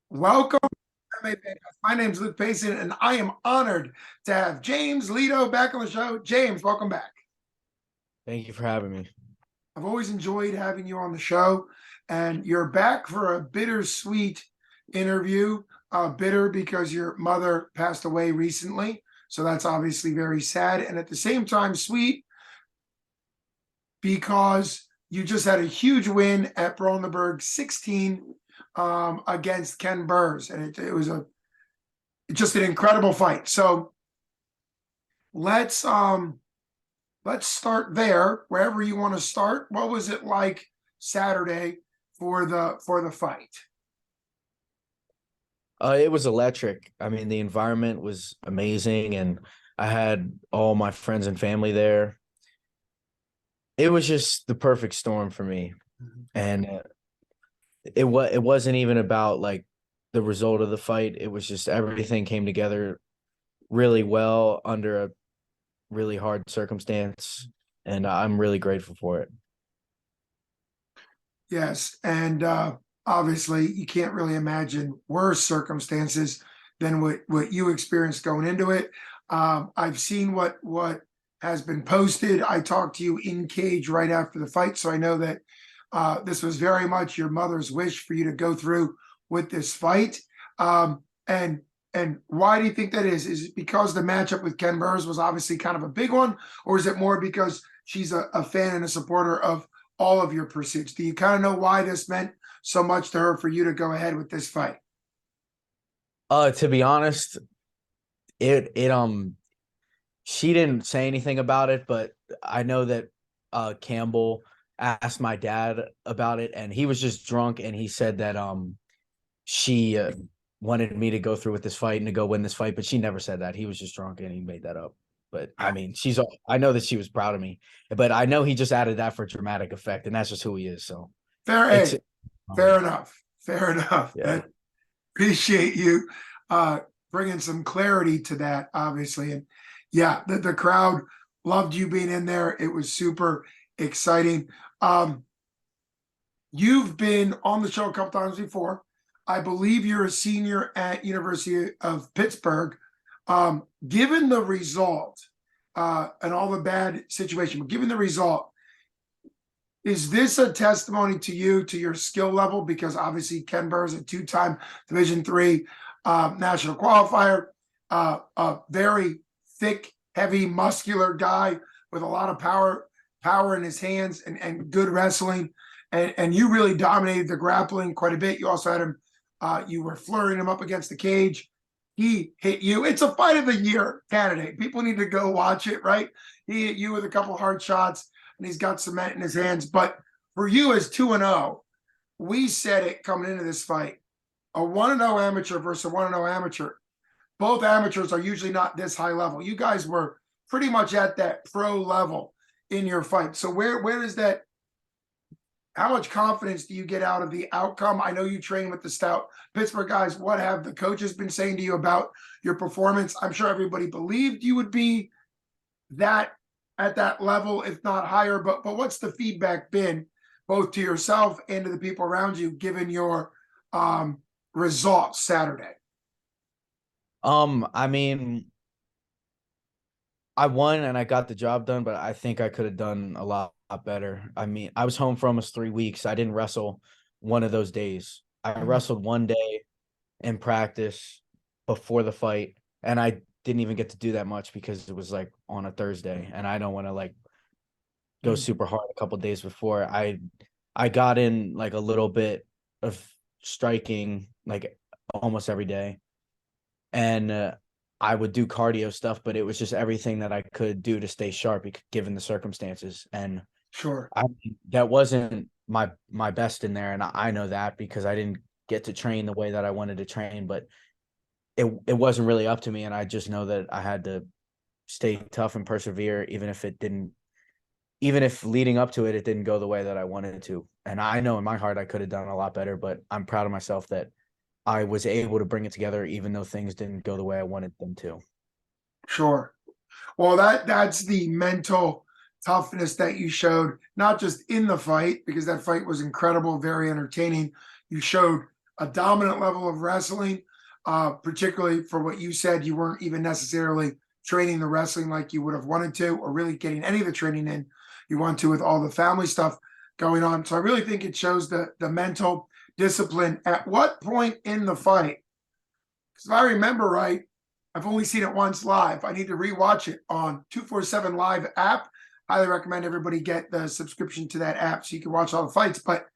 Welcome to MMA Podcast. My name is Luke Payson, and I am honored to have James Lledo back on the show. James, welcome back. Thank you for having me. I've always enjoyed having you on the show, and you're back for a bittersweet interview. Bitter because your mother passed away recently, so that's obviously very sad, and at the same time, sweet because you just had a huge win at Bronneberg 16 against Ken Burrs, and it was just an incredible fight. So let's start there, wherever you want to start. What was it like Saturday for the fight? It was electric. I mean, the environment was amazing, and I had all my friends and family there. It was just the perfect storm for me, and it wasn't even about like the result of the fight. It was just everything came together really well under a really hard circumstance, and I'm really grateful for it. Yes, and obviously you can't really imagine worse circumstances than what you experienced going into it. I've seen what has been posted. I talked to you in cage right after the fight, so I know that this was very much your mother's wish for you to go through with this fight. And why do you think that is? Is it because the matchup with Ken Burrs was obviously kind of a big one, or is it more because she's a fan and a supporter of all of your pursuits? Do you kind of know why this meant so much to her for you to go ahead with this fight? To be honest, it she didn't say anything about it, but I know that Campbell asked my dad about it, and he was just drunk, and he said that she wanted me to go through with this fight and to go win this fight, but she never said that. He was just drunk and he made that up. But I mean, I know that she was proud of me, but I know he just added that for dramatic effect, and that's just who he is. So Fair, it's hey, fair enough. Fair enough. yeah. Appreciate you bringing some clarity to that, obviously. And yeah, the crowd loved you being in there. It was super exciting. You've been on the show a couple times before. I believe you're a senior at University of Pittsburgh. Given the result and all the bad situation, but given the result, is this a testimony to you, to your skill level? Because obviously Ken Burr is a two-time Division III national qualifier, a very thick, heavy, muscular guy with a lot of power in his hands and good wrestling. And you really dominated the grappling quite a bit. You also had him, you were flurrying him up against the cage. He hit you. It's a fight of the year candidate. People need to go watch it, right? He hit you with a couple hard shots, and he's got cement in his hands. But for you as 2-0, we said it coming into this fight, a 1-0 amateur versus a 1-0 amateur. Both amateurs are usually not this high level. You guys were pretty much at that pro level in your fight. So where is that? How much confidence do you get out of the outcome? I know you train with the stout Pittsburgh guys. What have the coaches been saying to you about your performance? I'm sure everybody believed you would be that at that level, if not higher. But what's the feedback been, both to yourself and to the people around you, given your results Saturday? I mean, I won and I got the job done, but I think I could have done a lot better. I mean, I was home for almost 3 weeks. I didn't wrestle one of those days. I wrestled one day in practice before the fight, and I didn't even get to do that much because it was like on a Thursday, and I don't want to like go super hard a couple days before. I got in like a little bit of striking like almost every day, and I would do cardio stuff, but it was just everything that I could do to stay sharp given the circumstances. And Sure. that wasn't my best in there, and I know that because I didn't get to train the way that I wanted to train, but it wasn't really up to me, and I just know that I had to stay tough and persevere, even if leading up to it didn't go the way that I wanted to. And I know in my heart I could have done a lot better, but I'm proud of myself that I was able to bring it together, even though things didn't go the way I wanted them to. Sure. Well, that's the mental toughness that you showed, not just in the fight, because that fight was incredible, very entertaining. You showed a dominant level of wrestling, particularly for what you said. You weren't even necessarily training the wrestling like you would have wanted to, or really getting any of the training in you want to with all the family stuff going on. So I really think it shows the mental discipline. At what point in the fight? Because if I remember right, I've only seen it once live. I need to rewatch it on 247 Live app. Highly recommend everybody get the subscription to that app so you can watch all the fights. But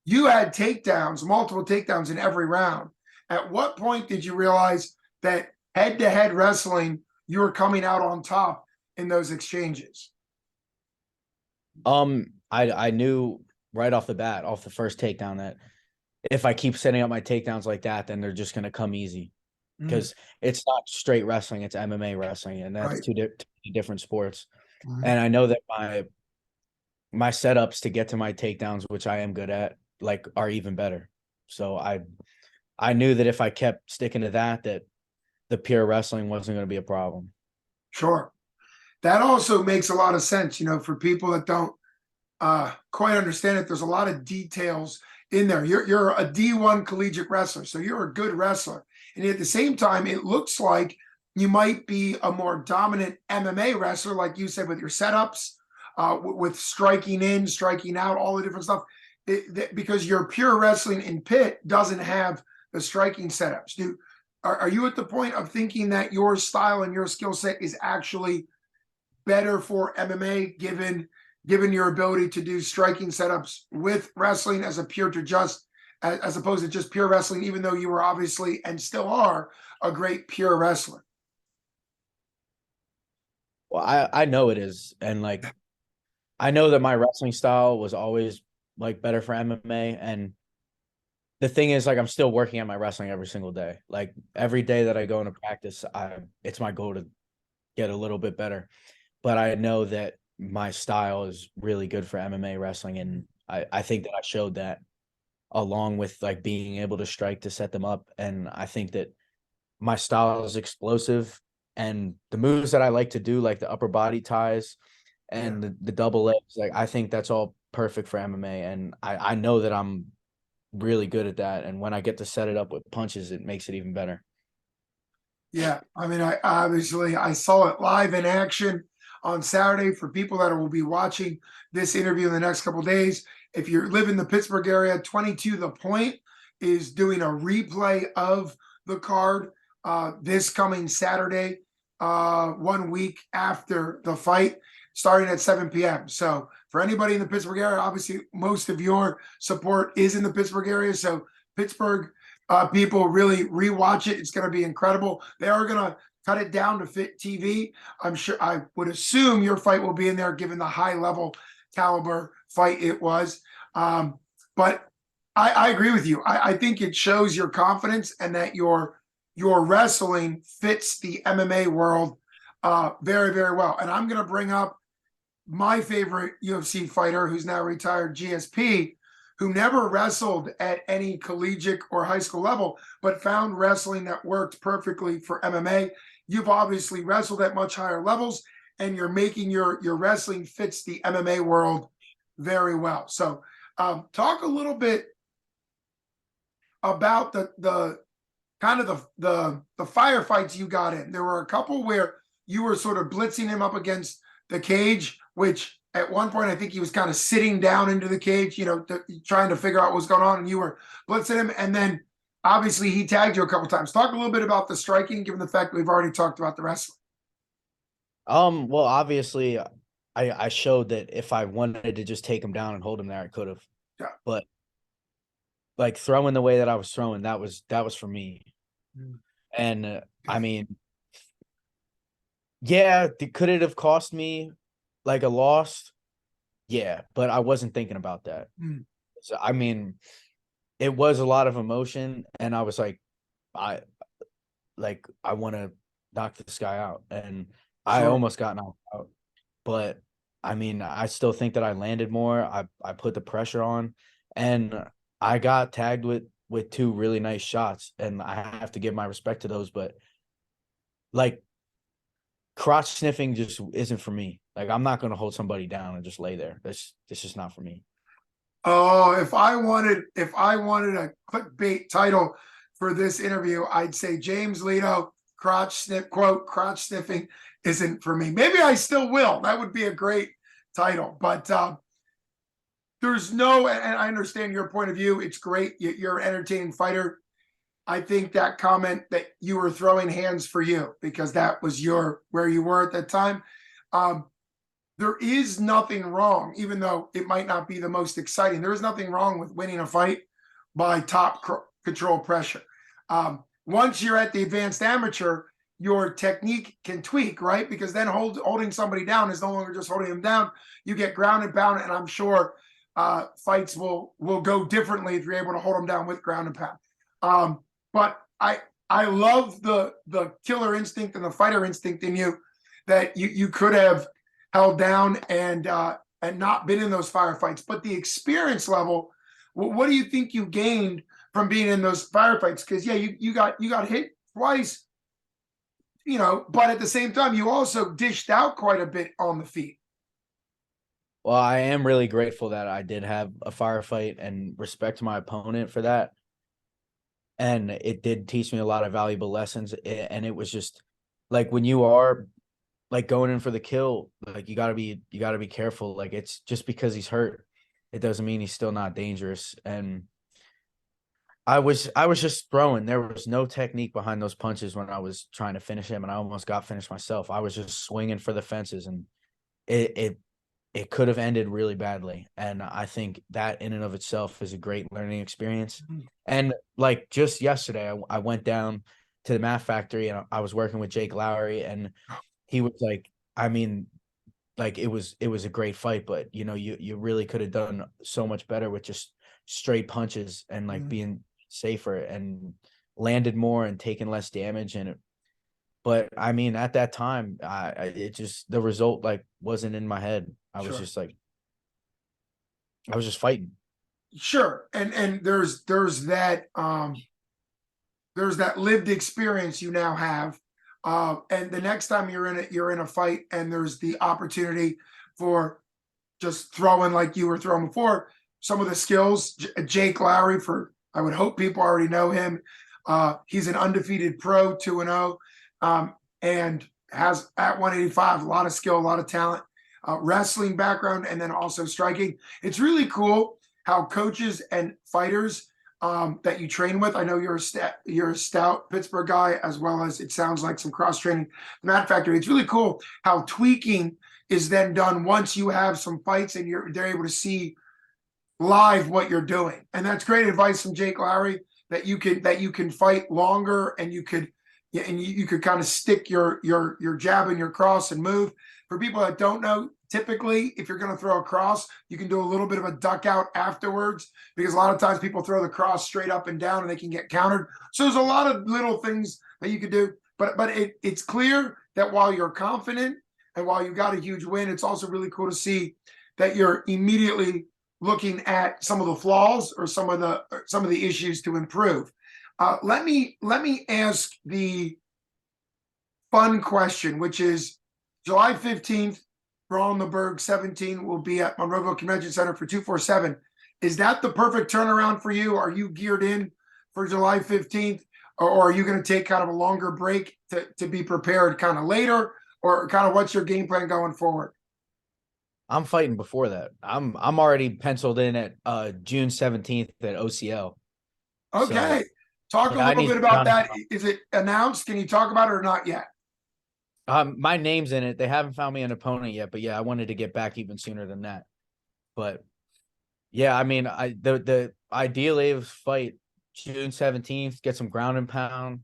you had takedowns, multiple takedowns in every round. At what point did you realize that head-to-head wrestling, you were coming out on top in those exchanges? I knew right off the bat, off the first takedown, that if I keep setting up my takedowns like that, then they're just gonna come easy. Because it's not straight wrestling, it's MMA wrestling, and that's Right. two different sports. And I know that my setups to get to my takedowns, which I am good at, like, are even better. So I knew that if I kept sticking to that the pure wrestling wasn't going to be a problem. Sure. That also makes a lot of sense, for people that don't quite understand it. There's a lot of details in there. You're a D1 collegiate wrestler, so you're a good wrestler. And at the same time, it looks like you might be a more dominant MMA wrestler, like you said, with your setups, with striking in, striking out, all the different stuff. Because your pure wrestling in pit doesn't have the striking setups. Are you at the point of thinking that your style and your skill set is actually better for MMA, given your ability to do striking setups with wrestling as opposed to just pure wrestling, even though you were obviously and still are a great pure wrestler? Well, I know it is, and like I know that my wrestling style was always like better for MMA, and the thing is, like, I'm still working on my wrestling every single day. Like every day that I go into practice, it's my goal to get a little bit better. But I know that my style is really good for MMA wrestling, and I think that I showed that, along with like being able to strike to set them up. And I think that my style is explosive, and the moves that I like to do, like the upper body ties and the double legs, like I think that's all perfect for MMA. And I know that I'm really good at that. And when I get to set it up with punches, it makes it even better. Yeah, I mean, I saw it live in action on Saturday. For people that will be watching this interview in the next couple of days, if you live in the Pittsburgh area, 22 The Point is doing a replay of the card this coming Saturday, 1 week after the fight, starting at 7 p.m. So for anybody in the Pittsburgh area, obviously most of your support is in the Pittsburgh area. So Pittsburgh people really rewatch it. It's going to be incredible. They are going to cut it down to fit TV. I would assume your fight will be in there, given the high level caliber fight it was. But I agree with you. I think it shows your confidence and that your wrestling fits the MMA world very, very well. And I'm going to bring up my favorite UFC fighter, who's now retired, GSP, who never wrestled at any collegiate or high school level, but found wrestling that worked perfectly for MMA. You've obviously wrestled at much higher levels, and you're making your wrestling fits the MMA world very well. So talk a little bit about the kind of the firefights you got in. There were a couple where you were sort of blitzing him up against the cage, which at one point I think he was kind of sitting down into the cage, trying to figure out what's going on, and you were blitzing him. And then obviously he tagged you a couple times. Talk a little bit about the striking, given the fact that we've already talked about the wrestling. Well, obviously I showed that if I wanted to just take him down and hold him there, I could have. Yeah. But like throwing the way that I was throwing, that was for me. And I mean, yeah, could it have cost me like a loss? Yeah, but I wasn't thinking about that. So, I mean, it was a lot of emotion, and I was like, I want to knock this guy out, and I Sure. almost got knocked out. But I mean, I still think that I landed more. I put the pressure on, and I got tagged with two really nice shots, and I have to give my respect to those. But like, crotch sniffing just isn't for me. Like, I'm not going to hold somebody down and just lay there. That's just not for me. Oh, if I wanted a clickbait title for this interview, I'd say James Lledo crotch sniffing isn't for me. Maybe I still will. That would be a great title. But there's no, and I understand your point of view. It's great. You're an entertaining fighter. I think that comment that you were throwing hands for you because that was your where you were at that time. Um, there is nothing wrong, even though it might not be the most exciting. There is nothing wrong with winning a fight by top control pressure. Once you're at the advanced amateur, your technique can tweak, right? Because then holding somebody down is no longer just holding them down. You get ground and pound, and I'm sure fights will go differently if you're able to hold them down with ground and pound. But I love the killer instinct and the fighter instinct in you that you could have held down and not been in those firefights. But the experience level, what do you think you gained from being in those firefights? Because yeah, you got hit twice, but at the same time, you also dished out quite a bit on the feet. Well, I am really grateful that I did have a firefight and respect my opponent for that. And it did teach me a lot of valuable lessons. And it was just like when you are like going in for the kill, like you gotta be careful. Like it's just because he's hurt, it doesn't mean he's still not dangerous. And I was just throwing. There was no technique behind those punches when I was trying to finish him, and I almost got finished myself. I was just swinging for the fences, and it could have ended really badly. And I think that in and of itself is a great learning experience. And like just yesterday, I went down to the Math Factory and I was working with Jake Lowry, and he was like, I mean, like it was a great fight, but you really could have done so much better with just straight punches and like being safer and landed more and taking less damage. But I mean, at that time, it just the result like wasn't in my head. I was Sure. just like, I was just fighting. Sure. And there's that lived experience you now have. And the next time you're in a fight and there's the opportunity for just throwing like you were throwing before, some of the skills, Jake Lowry, I would hope people already know him. He's an undefeated pro, 2-0, and has at 185 a lot of skill, a lot of talent, wrestling background, and then also striking. It's really cool how coaches and fighters that you train with. I know you're a stout Pittsburgh guy, as well as it sounds like some cross training. The Mat Factory. It's really cool how tweaking is then done once you have some fights and they're able to see live what you're doing. And that's great advice from Jake Lowry that you can fight longer and you could kind of stick your jab and your cross and move. For people that don't know, typically if you're going to throw a cross, you can do a little bit of a duck out afterwards, because a lot of times people throw the cross straight up and down and they can get countered. So there's a lot of little things that you could do, but it's clear that while you're confident and while you got a huge win, it's also really cool to see that you're immediately looking at some of the flaws or some of the issues to improve. Let me ask the fun question, which is July 15th, Brawl in the Berg 17 will be at Monroeville Convention Center for 247. Is that the perfect turnaround for you? Are you geared in for July 15th, or are you going to take kind of a longer break to be prepared kind of later, or kind of what's your game plan going forward? I'm fighting before that. I'm already penciled in at June 17th at OCL. Okay. So, Talk a yeah, I little need bit some about ground. that. Is it announced? Can you talk about it or not yet? My name's in it. They haven't found me an opponent yet, but yeah, I wanted to get back even sooner than that. But yeah, I mean, the ideal is fight June 17th, get some ground and pound,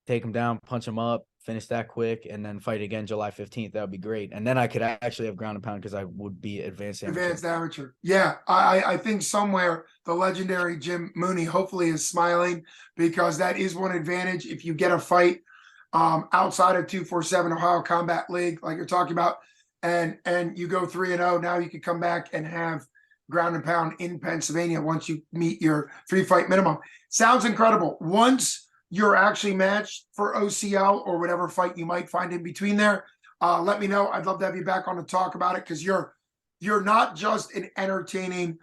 take them down, punch them up, finish that quick, and then fight again July 15th. That would be great. And then I could actually have ground and pound because I would be advanced amateur. Advanced amateur. Yeah, I think somewhere the legendary Jim Mooney hopefully is smiling, because that is one advantage if you get a fight outside of 247 Ohio Combat League, like you're talking about, and you go 3-0. Now you can come back and have ground and pound in Pennsylvania once you meet your 3-fight minimum. Sounds incredible. Once you're actually matched for OCL or whatever fight you might find in between there, let me know. I'd love to have you back on to talk about it, because you're you're not just an entertaining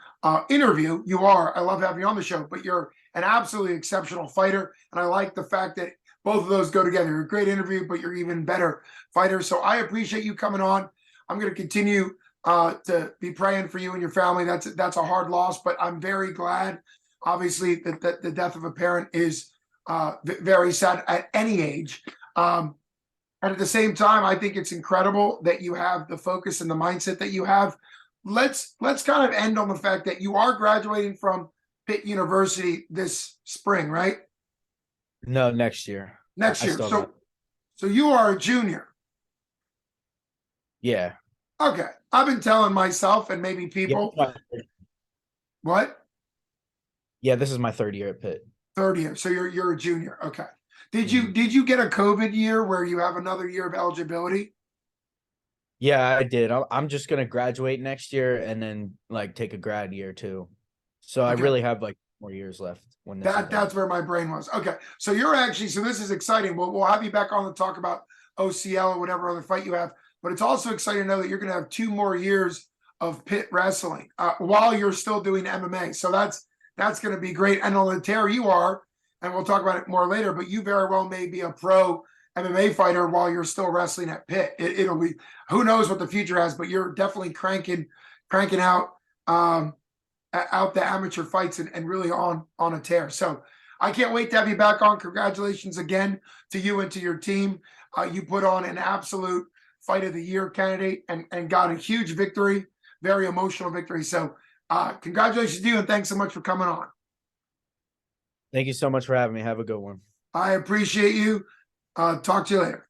interview. You are. I love having you on the show, but you're an absolutely exceptional fighter. And I like the fact that both of those go together. You're a great interview, but you're even better fighter. So I appreciate you coming on. I'm going to continue to be praying for you and your family. That's a hard loss, but I'm very glad. Obviously, that the death of a parent is very sad at any age. And at the same time, I think it's incredible that you have the focus and the mindset that you have. Let's kind of end on the fact that you are graduating from Pitt University this spring, right? No, next year. Next I year. still So got- so you are a junior. yeah. Okay. I've been telling myself and maybe Yeah, people what? yeah, this is my third year at Pitt. Third year. So you're a junior. Okay. Did Mhm. you get a COVID year where you have another year of eligibility? Yeah, I did. I'm just gonna graduate next year and then like take a grad year too. So I Okay. really have like more years left when this is done. That's where my brain was. Okay. So you're actually, so this is exciting. We'll have you back on to talk about OCL or whatever other fight you have. But it's also exciting to know that you're going to have 2 more years of pit wrestling while you're still doing MMA. So that's going to be great. And on the tear you are, and we'll talk about it more later, but you very well may be a pro MMA fighter while you're still wrestling at Pitt. It'll be, who knows what the future has, but you're definitely cranking out out the amateur fights and really on a tear. So I can't wait to have you back on. Congratulations again to you and to your team. You put on an absolute fight of the year candidate and got a huge victory, very emotional victory. So congratulations to you and thanks so much for coming on. Thank you so much for having me. Have a good one. I appreciate you. Talk to you later.